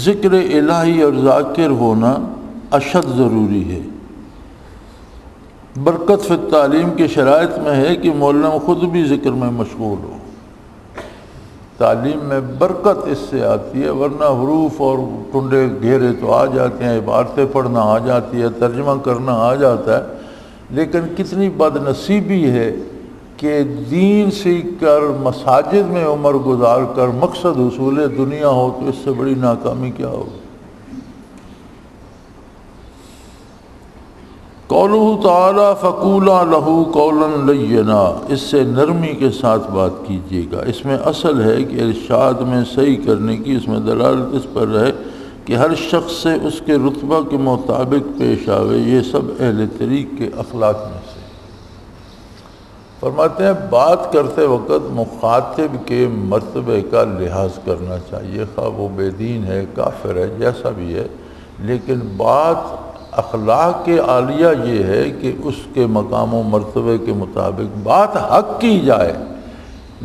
ذکر الہی اور ذاکر ہونا اشد ضروری ہے۔ برکت فی تعلیم کی شرائط میں ہے کہ معلم خود بھی ذکر میں مشغول ہو۔ تعلیم میں برکت اس سے آتی ہے، ورنہ حروف اور ٹنڈے گھیرے تو آ جاتے ہیں، عبارتیں پڑھنا آ جاتی ہے، ترجمہ کرنا آ جاتا ہے، لیکن کتنی بد نصیبی ہے کہ دین سیکھ کر مساجد میں عمر گزار کر مقصد حصول دنیا ہو تو اس سے بڑی ناکامی کیا ہوگی۔ قولہ تعالی فقولا لہ قولا لینا، اس سے نرمی کے ساتھ بات کیجیے گا۔ اس میں اصل ہے کہ ارشاد میں صحیح کرنے کی، اس میں دلالت اس پر ہے کہ ہر شخص سے اس کے رتبہ کے مطابق پیش آوے۔ یہ سب اہل طریق کے اخلاق میں سے۔ فرماتے ہیں بات کرتے وقت مخاطب کے مرتبے کا لحاظ کرنا چاہیے، خواہ وہ بے دین ہے، کافر ہے، جیسا بھی ہے، لیکن بات اخلاق کے عالیہ یہ ہے کہ اس کے مقام و مرتبے کے مطابق بات حق کی جائے،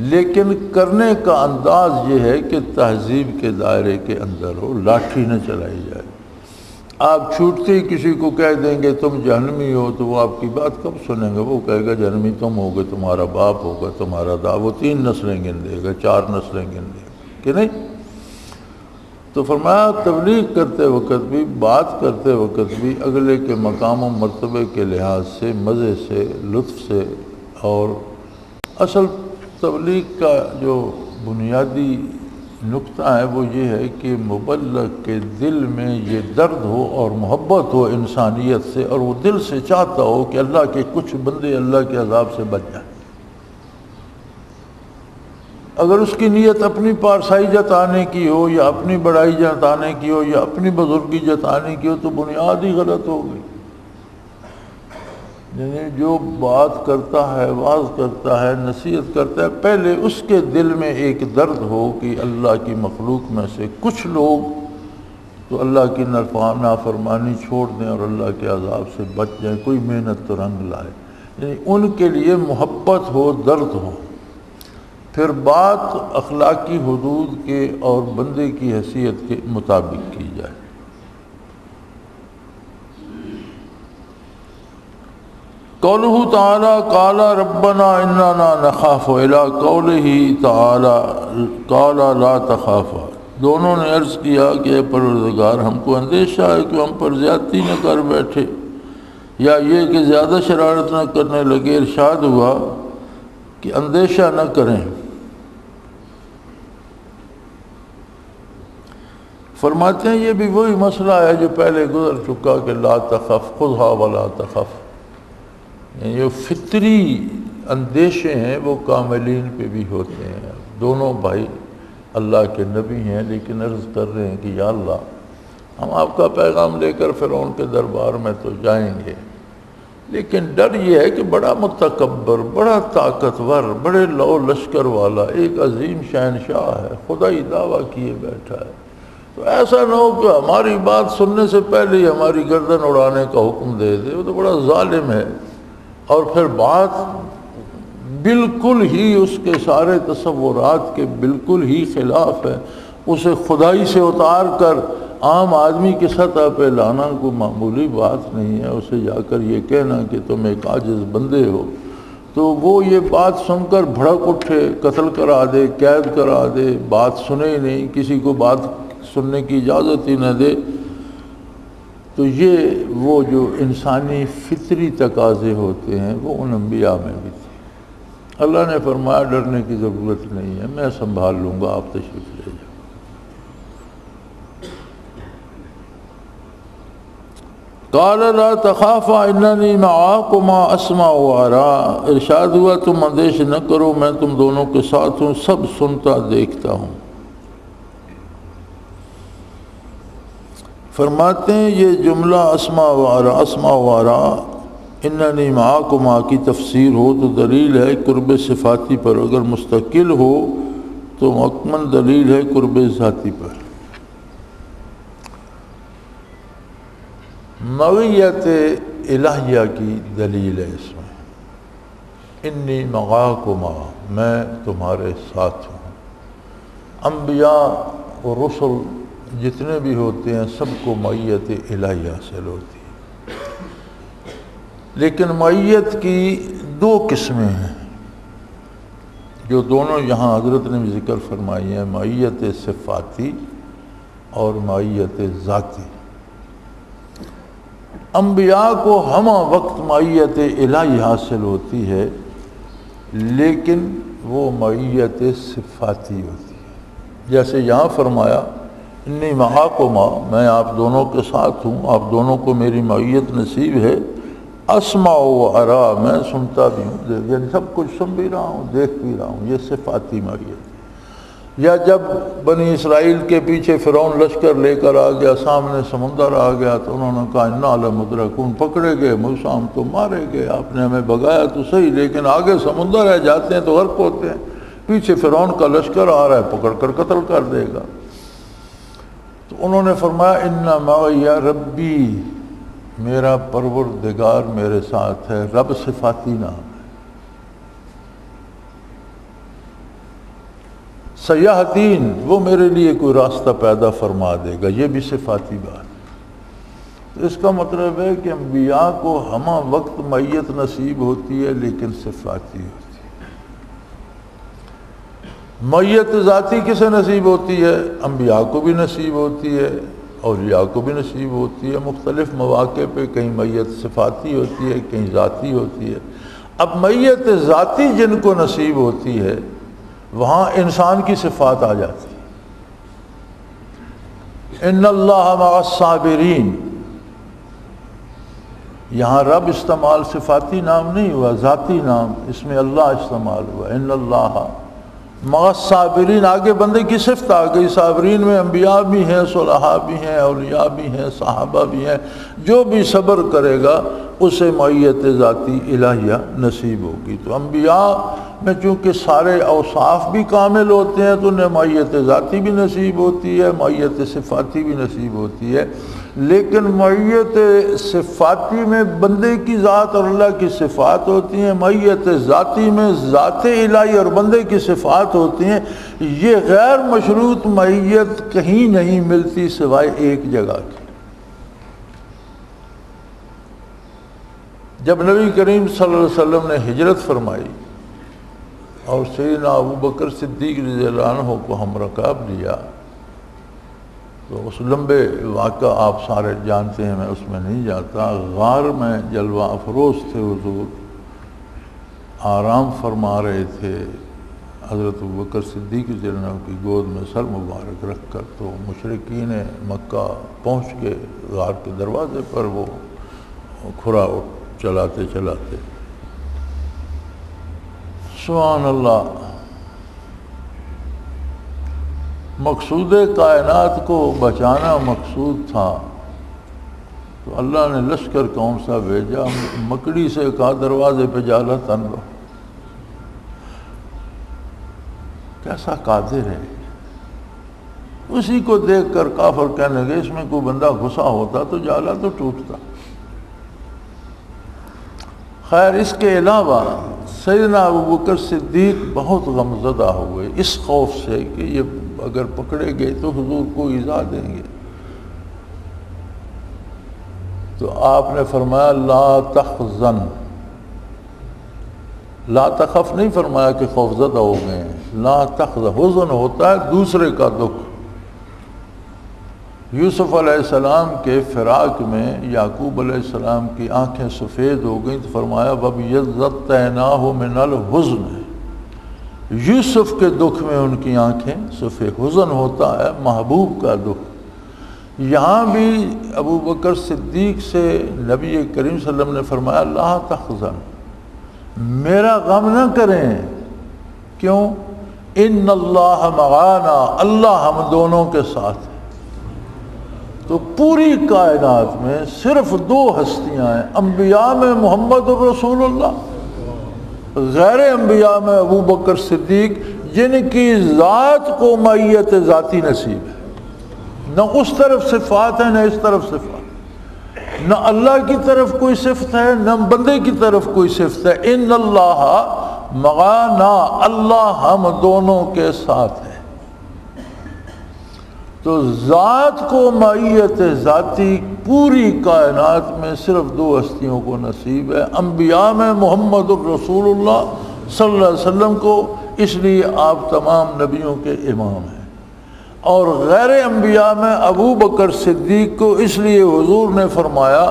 لیکن کرنے کا انداز یہ ہے کہ تہذیب کے دائرے کے اندر ہو، لاٹھی نہ چلائی جائے۔ آپ چھوٹتے ہی کسی کو کہہ دیں گے تم جہنمی ہو تو وہ آپ کی بات کب سنیں گے؟ وہ کہے گا جہنمی تم ہوگے، تمہارا باپ ہوگا، تمہارا وہ 3 نسلیں گن دے گا، 4 نسلیں گن دے گا کہ نہیں؟ تو فرمایا تبلیغ کرتے وقت بھی، بات کرتے وقت بھی اگلے کے مقام و مرتبے کے لحاظ سے، مزے سے، لطف سے، اور اصل تبلیغ کا جو بنیادی نقطہ ہے وہ یہ ہے کہ مبلغ کے دل میں یہ درد ہو اور محبت ہو انسانیت سے، اور وہ دل سے چاہتا ہو کہ اللہ کے کچھ بندے اللہ کے عذاب سے بچ جائیں۔ اگر اس کی نیت اپنی پارسائی جتانے کی ہو یا اپنی بڑائی جتانے کی ہو یا اپنی بزرگی جتانے کی ہو تو بنیاد ہی غلط ہو گئی۔ یعنی جو بات کرتا ہے، واعظ کرتا ہے، نصیحت کرتا ہے، پہلے اس کے دل میں ایک درد ہو کہ اللہ کی مخلوق میں سے کچھ لوگ تو اللہ کی نافرمانی چھوڑ دیں اور اللہ کے عذاب سے بچ جائیں، کوئی محنت تو رنگ لائے، یعنی ان کے لیے محبت ہو، درد ہو، پھر بات اخلاقی حدود کے اور بندے کی حیثیت کے مطابق کی جائے۔ قولہ تعالی قال ربنا اننا نخاف الی قولہ تعالی قال لا تخافا، دونوں نے عرض کیا کہ اے پروردگار ہم کو اندیشہ ہے کہ ہم پر زیادتی نہ کر بیٹھے، یا یہ کہ زیادہ شرارت نہ کرنے لگے۔ ارشاد ہوا کہ اندیشہ نہ کریں۔ فرماتے ہیں یہ بھی وہی مسئلہ ہے جو پہلے گزر چکا کہ لا تخف خذھا ولا تخف، یعنی جو فطری اندیشے ہیں وہ کاملین پہ بھی ہوتے ہیں۔ دونوں بھائی اللہ کے نبی ہیں لیکن عرض کر رہے ہیں کہ یا اللہ ہم آپ کا پیغام لے کر فرعون کے دربار میں تو جائیں گے، لیکن ڈر یہ ہے کہ بڑا متکبر، بڑا طاقتور، بڑے لو لشکر والا ایک عظیم شہنشاہ ہے، خدائی دعویٰ کیے بیٹھا ہے، تو ایسا نہ ہو کہ ہماری بات سننے سے پہلے ہی ہماری گردن اڑانے کا حکم دے دے، وہ تو بڑا ظالم ہے، اور پھر بات بالکل ہی اس کے سارے تصورات کے بالکل ہی خلاف ہے۔ اسے خدائی سے اتار کر عام آدمی کی سطح پہ لانا کوئی معمولی بات نہیں ہے، اسے جا کر یہ کہنا کہ تم ایک عاجز بندے ہو، تو وہ یہ بات سن کر بھڑک اٹھے، قتل کرا دے، قید کرا دے، بات سنے ہی نہیں، کسی کو بات سننے کی اجازت ہی نہ دے، تو یہ وہ جو انسانی فطری تقاضے ہوتے ہیں وہ ان انبیاء میں بھی تھے۔ اللہ نے فرمایا ڈرنے کی ضرورت نہیں ہے، میں سنبھال لوں گا، آپ تشریف لے جاؤ۔ قال لا تخافا اننی معاکما اسمع وارا، ارشاد ہوا تم اندیش نہ کرو، میں تم دونوں کے ساتھ ہوں، سب سنتا دیکھتا ہوں۔ فرماتے ہیں یہ جملہ اسمع وارا اننی معاکما کی تفسیر ہو تو دلیل ہے قرب صفاتی پر، اگر مستقل ہو تو مکمل دلیل ہے قرب ذاتی پر۔ معیت الہیہ کی دلیل ہے اس میں، انی معاکما، میں تمہارے ساتھ ہوں۔ انبیاء و رسل جتنے بھی ہوتے ہیں سب کو معیت الہیہ حاصل ہوتی ہے، لیکن معیت کی دو قسمیں ہیں جو دونوں یہاں حضرت نے بھی ذکر فرمائی ہیں، معیت صفاتی اور معیت ذاتی۔ انبیاء کو ہمہ وقت معیت الہی حاصل ہوتی ہے، لیکن وہ معیت صفاتی ہوتی ہے، جیسے یہاں فرمایا انی معاکما، میں آپ دونوں کے ساتھ ہوں، آپ دونوں کو میری معیت نصیب ہے، اسمع و ارا، میں سنتا بھی ہوں، یعنی سب کچھ سن بھی رہا ہوں، دیکھ بھی رہا ہوں، یہ صفاتی معیت۔ یا جب بنی اسرائیل کے پیچھے فرعون لشکر لے کر آ گیا، سامنے سمندر آ گیا، تو انہوں نے کہا انا لمدرکون، پکڑے گئے، موسیٰ ہم تو مارے گئے، آپ نے ہمیں بگایا تو صحیح، لیکن آگے سمندر ہے، جاتے ہیں تو غرق ہوتے ہیں، پیچھے فرعون کا لشکر آ رہا ہے، پکڑ کر قتل کر دے گا۔ تو انہوں نے فرمایا ان معی ربی، میرا پروردگار میرے ساتھ ہے، رب صفاتی نام ہے۔ سیاحتین، وہ میرے لیے کوئی راستہ پیدا فرما دے گا، یہ بھی صفاتی بات ہے۔ تو اس کا مطلب ہے کہ انبیاء کو ہمہ وقت معیت نصیب ہوتی ہے لیکن صفاتی ہوتی ہے۔ معیت ذاتی کسے نصیب ہوتی ہے؟ انبیاء کو بھی نصیب ہوتی ہے، اولیاء کو بھی نصیب ہوتی ہے، مختلف مواقع پہ کہیں معیت صفاتی ہوتی ہے، کہیں ذاتی ہوتی ہے۔ اب معیت ذاتی جن کو نصیب ہوتی ہے وہاں انسان کی صفات آ جاتی ہے، ان اللہ مع الصابرین، یہاں رب استعمال صفاتی نام نہیں ہوا، ذاتی نام، اس میں اللہ استعمال ہوا، ان اللہ مع الصابرین، آگے بندے کی صفت آ گئی، صابرین میں انبیاء بھی ہیں، صلحاء بھی ہیں، اولیاء بھی ہیں، صحابہ بھی ہیں، جو بھی صبر کرے گا اسے معیت ذاتی الہیہ نصیب ہوگی۔ تو انبیاء میں چونکہ سارے اوصاف بھی کامل ہوتے ہیں تو انہیں معیت ذاتی بھی نصیب ہوتی ہے، معیت صفاتی بھی نصیب ہوتی ہے، لیکن معیت صفاتی میں بندے کی ذات اور اللہ کی صفات ہوتی ہیں، معیت ذاتی میں ذات الہی اور بندے کی صفات ہوتی ہیں۔ یہ غیر مشروط معیت کہیں نہیں ملتی سوائے ایک جگہ کی۔ جب نبی کریم صلی اللہ علیہ وسلم نے ہجرت فرمائی اور سیدنا ابوبکر صدیق رضی اللہ عنہ کو ہم رکاب لیا، تو اس لمبے واقعہ آپ سارے جانتے ہیں، میں اس میں نہیں جاتا۔ غار میں جلوہ افروز تھے حضور، آرام فرما رہے تھے، حضرت ابوبکر صدیق رضی اللہ عنہ کی گود میں سر مبارک رکھ کر تو مشرکین مکہ پہنچ کے غار کے دروازے پر وہ کھرا چلاتے چلاتے سبحان اللہ، مقصود کائنات کو بچانا مقصود تھا تو اللہ نے لشکر کون سا بھیجا، مکڑی سے کہا دروازے پہ جالا تن لو۔ کیسا قادر ہے، اسی کو دیکھ کر کافر کہنے لگے اس میں کوئی بندہ گھسا ہوتا تو جالا تو ٹوٹتا۔ خیر اس کے علاوہ سیدنا ابوبکر صدیق بہت غمزدہ ہوئے اس خوف سے کہ یہ اگر پکڑے گئے تو حضور کو ایذا دیں گے، تو آپ نے فرمایا لا تحزن، لا تخف نہیں فرمایا کہ خوفزدہ ہو گئے ہیں، لا تحزن، حزن ہوتا ہے دوسرے کا دکھ۔ یوسف علیہ السلام کے فراق میں یعقوب علیہ السلام کی آنکھیں سفید ہو گئیں تو فرمایا وَبِيَضَّتْنَاهُ مِنَ الْحُزْنِ، یوسف کے دکھ میں ان کی آنکھیں سفید، حزن ہوتا ہے محبوب کا دکھ۔ یہاں بھی ابوبکر صدیق سے نبی کریم صلی اللہ علیہ وسلم نے فرمایا لا تحزن، میرا غم نہ کریں، کیوں؟ ان اللہ معانا، اللہ ہم دونوں کے ساتھ ہے۔ تو پوری کائنات میں صرف دو ہستیاں ہیں، انبیاء میں محمد الرسول اللہ، غیر انبیاء میں ابوبکر صدیق، جن کی ذات کو معیت ذاتی نصیب ہے، نہ اس طرف صفات ہے نہ اس طرف صفات، نہ اللہ کی طرف کوئی صفت ہے نہ بندے کی طرف کوئی صفت ہے۔ ان اللہ معانا، اللہ ہم دونوں کے ساتھ ہے۔ تو ذات کو معیت ذاتی پوری کائنات میں صرف دو ہستیوں کو نصیب ہے، انبیاء میں محمد الرسول اللہ صلی اللہ علیہ وسلم کو، اس لیے آپ تمام نبیوں کے امام ہیں، اور غیر انبیاء میں ابوبکر صدیق کو، اس لیے حضور نے فرمایا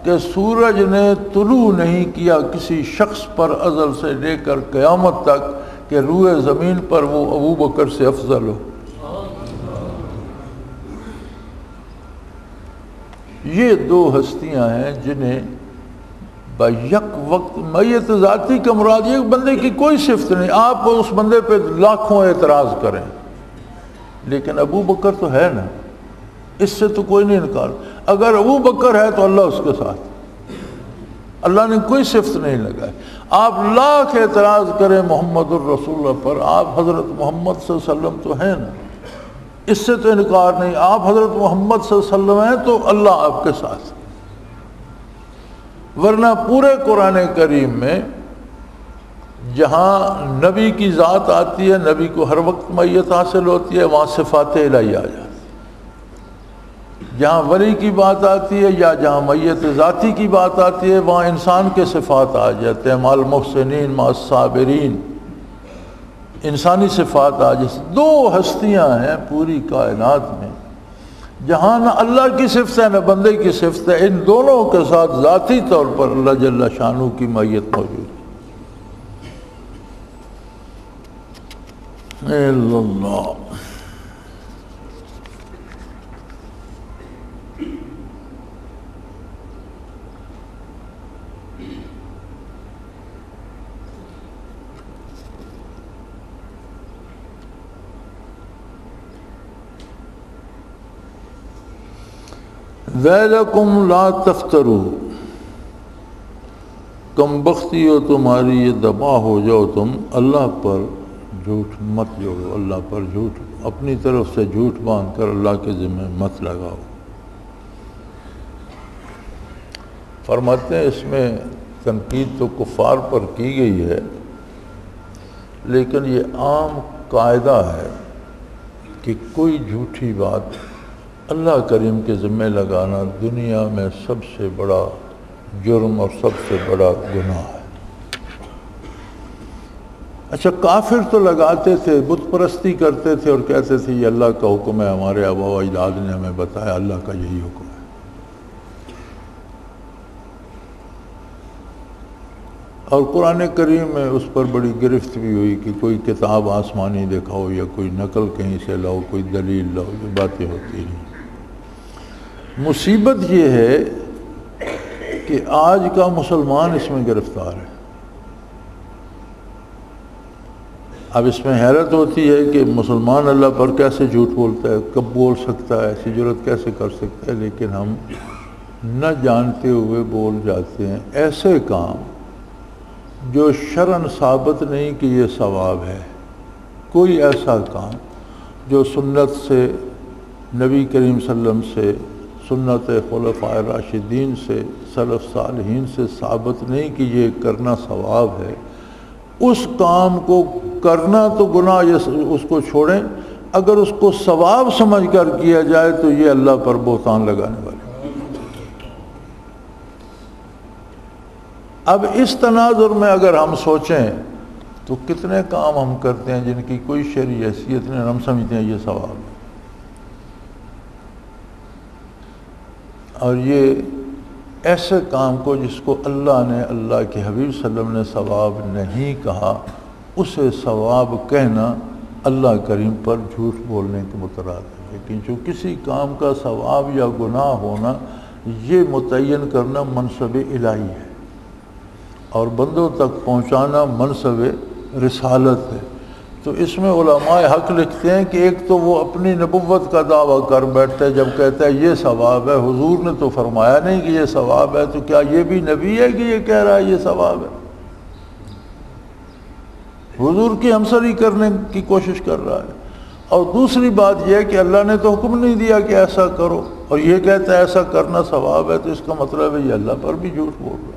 کہ سورج نے طلوع نہیں کیا کسی شخص پر ازل سے لے کر قیامت تک کہ روئے زمین پر وہ ابوبکر سے افضل ہو۔ یہ دو ہستیاں ہیں جنہیں بیک وقت میت ذاتی کا مراد یہ بندے کی کوئی صفت نہیں، آپ اس بندے پہ لاکھوں اعتراض کریں، لیکن ابو بکر تو ہے نا، اس سے تو کوئی نہیں انکار۔ اگر ابو بکر ہے تو اللہ اس کے ساتھ، اللہ نے کوئی صفت نہیں لگائی۔ آپ لاکھ اعتراض کریں محمد الرسول اللہ پر، آپ حضرت محمد صلی اللہ علیہ وسلم تو ہیں نا، اس سے تو انکار نہیں، آپ حضرت محمد صلی اللہ علیہ وسلم ہیں تو اللہ آپ کے ساتھ۔ ورنہ پورے قرآن کریم میں جہاں نبی کی ذات آتی ہے، نبی کو ہر وقت معیت حاصل ہوتی ہے، وہاں صفات الہیہ آ جاتی ہے۔ جہاں ولی کی بات آتی ہے یا جہاں میت ذاتی کی بات آتی ہے، وہاں انسان کے صفات آ جاتے ہیں، مع المحسنین مع الصابرین، انسانی صفات آ جاتی۔ دو ہستیاں ہیں پوری کائنات میں جہاں نہ اللہ کی صفت ہے نہ بندے کی صفت ہے، ان دونوں کے ساتھ ذاتی طور پر اللہ جل شانہ کی معیت موجود ہے۔ اللہ ویلکم لا تفتروا، کم بختی ہو تمہاری، یہ دبا ہو جاؤ تم اللہ پر جھوٹ مت جوڑو، اللہ پر جھوٹ اپنی طرف سے جھوٹ باندھ کر اللہ کے ذمہ مت لگاؤ۔ فرماتے ہیں اس میں تنقید تو کفار پر کی گئی ہے، لیکن یہ عام قاعدہ ہے کہ کوئی جھوٹی بات اللہ کریم کے ذمہ لگانا دنیا میں سب سے بڑا جرم اور سب سے بڑا گناہ ہے۔ اچھا کافر تو لگاتے تھے، بت پرستی کرتے تھے اور کہتے تھے یہ اللہ کا حکم ہے، ہمارے آباء و اجداد نے ہمیں بتایا اللہ کا یہی حکم ہے۔ اور قرآن کریم میں اس پر بڑی گرفت بھی ہوئی کہ کوئی کتاب آسمانی دکھاؤ یا کوئی نقل کہیں سے لاؤ، کوئی دلیل لاؤ، یہ باتیں ہوتی ہیں۔ مصیبت یہ ہے کہ آج کا مسلمان اس میں گرفتار ہے۔ اب اس میں حیرت ہوتی ہے کہ مسلمان اللہ پر کیسے جھوٹ بولتا ہے، کب بول سکتا ہے، ایسی جرات کیسے کر سکتا ہے، لیکن ہم نہ جانتے ہوئے بول جاتے ہیں ایسے کام جو شرعاً ثابت نہیں کہ یہ ثواب ہے۔ کوئی ایسا کام جو سنت سے، نبی کریم صلی اللہ علیہ وسلم سے، سنت خلفائے راشدین سے، سلف صالحین سے ثابت نہیں کہ یہ کرنا ثواب ہے، اس کام کو کرنا تو گناہ، اس کو چھوڑیں۔ اگر اس کو ثواب سمجھ کر کیا جائے تو یہ اللہ پر بہتان لگانے والے۔ اب اس تناظر میں اگر ہم سوچیں تو کتنے کام ہم کرتے ہیں جن کی کوئی شرعی حیثیت نہیں، ہم سمجھتے ہیں یہ ثواب ہے، اور یہ ایسے کام کو جس کو اللہ نے، اللہ کے حبیب صلی اللہ علیہ وسلم نے ثواب نہیں کہا، اسے ثواب کہنا اللہ کریم پر جھوٹ بولنے کے مترادف ہے۔ لیکن جو کسی کام کا ثواب یا گناہ ہونا، یہ متعین کرنا منصب الہی ہے، اور بندوں تک پہنچانا منصب رسالت ہے۔ تو اس میں علماء حق لکھتے ہیں کہ ایک تو وہ اپنی نبوت کا دعویٰ کر بیٹھتا ہے جب کہتا ہے یہ ثواب ہے، حضور نے تو فرمایا نہیں کہ یہ ثواب ہے، تو کیا یہ بھی نبی ہے کہ یہ کہہ رہا ہے یہ ثواب ہے؟ حضور کی ہمسری کرنے کی کوشش کر رہا ہے۔ اور دوسری بات یہ ہے کہ اللہ نے تو حکم نہیں دیا کہ ایسا کرو، اور یہ کہتا ہے ایسا کرنا ثواب ہے، تو اس کا مطلب ہے یہ اللہ پر بھی جھوٹ بول رہا ہے۔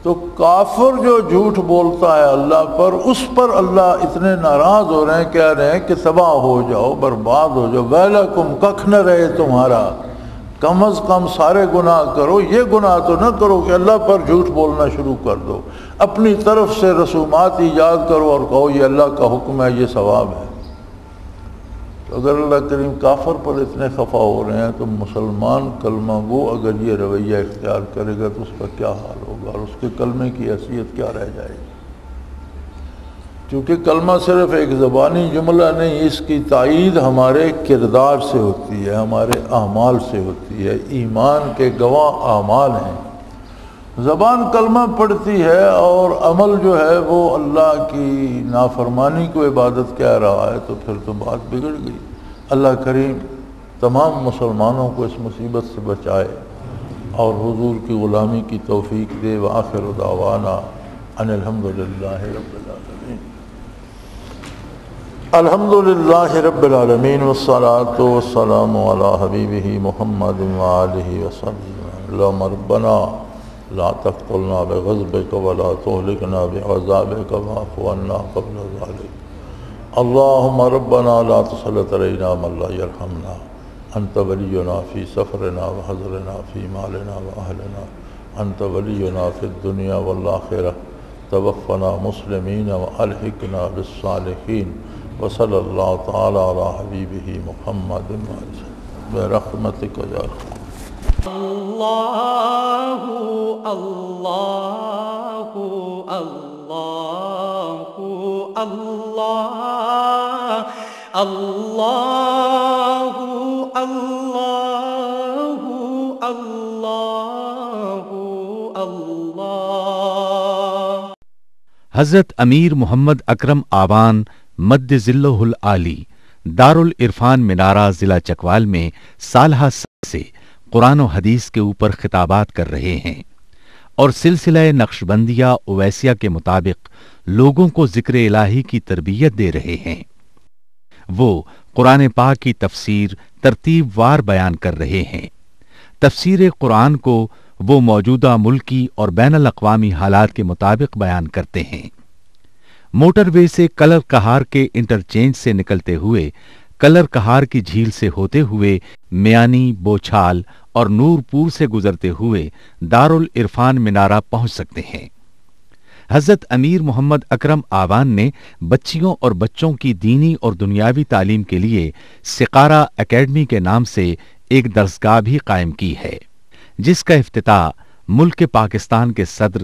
تو کافر جو جھوٹ بولتا ہے اللہ پر، اس پر اللہ اتنے ناراض ہو رہے ہیں، کہہ رہے ہیں کہ تباہ ہو جاؤ، برباد ہو جاؤ، ویلکم، ککھ نہ رہے تمہارا، کم از کم سارے گناہ کرو، یہ گناہ تو نہ کرو کہ اللہ پر جھوٹ بولنا شروع کر دو، اپنی طرف سے رسومات ایجاد کرو اور کہو یہ اللہ کا حکم ہے، یہ ثواب ہے۔ تو اگر اللہ کریم کافر پر اتنے خفا ہو رہے ہیں تو مسلمان کلمہ گو اگر یہ رویہ اختیار کرے گا تو اس کا کیا حال ہوگا، اور اس کے کلمے کی حیثیت کیا رہ جائے گی؟ کیونکہ کلمہ صرف ایک زبانی جملہ نہیں، اس کی تائید ہمارے کردار سے ہوتی ہے، ہمارے اعمال سے ہوتی ہے۔ ایمان کے گواہ اعمال ہیں۔ زبان کلمہ پڑھتی ہے اور عمل جو ہے وہ اللہ کی نافرمانی کو عبادت کہہ رہا ہے، تو پھر تو بات بگڑ گئی۔ اللہ کریم تمام مسلمانوں کو اس مصیبت سے بچائے اور حضور کی غلامی کی توفیق دے۔ وآخر دعوانا ان الحمدللہ رب العالمین۔ الحمدللہ رب العالمین والصلاة والسلام علی حبیبہ محمد وآلہ وصحبہ۔ اللہم ربنا لا تقتلنا بغضبك ولا تهلكنا بعذابك واعف عنا قبل ذلك۔ اللهم ربنا لا تسلط علينا من لا يرحمنا، انت ولينا في سفرنا وحضرنا في مالنا واهلنا، انت ولينا في الدنيا والآخرة، توفنا مسلمين والحقنا بالصالحين، وصلى الله تعالى على حبيبه محمد برحمتك يا ارحم۔ اللہ اللہ اللہ اللہ اللہ اللہ اللہ اللہ۔ حضرت امیر محمد اکرم آبان مد ذلہ العالی دارالعرفان منارہ ضلع چکوال میں سالہ سے قرآن و حدیث کے اوپر خطابات کر رہے ہیں اور سلسلہ نقشبندیہ اویسیہ کے مطابق لوگوں کو ذکر الہی کی تربیت دے رہے ہیں۔ وہ قرآن پاک کی تفسیر ترتیب وار بیان کر رہے ہیں۔ تفسیر قرآن کو وہ موجودہ ملکی اور بین الاقوامی حالات کے مطابق بیان کرتے ہیں۔ موٹر وے سے کلر کہار کے انٹرچینج سے نکلتے ہوئے، کلر کہار کی جھیل سے ہوتے ہوئے، میانی، بوچھال اور نور پور سے گزرتے ہوئے دارالعرفان منارہ پہنچ سکتے ہیں۔ حضرت امیر محمد اکرم آبان نے بچیوں اور بچوں کی دینی اور دنیاوی تعلیم کے لیے سقارہ اکیڈمی کے نام سے ایک درسگاہ بھی قائم کی ہے، جس کا افتتاح ملک پاکستان کے صدر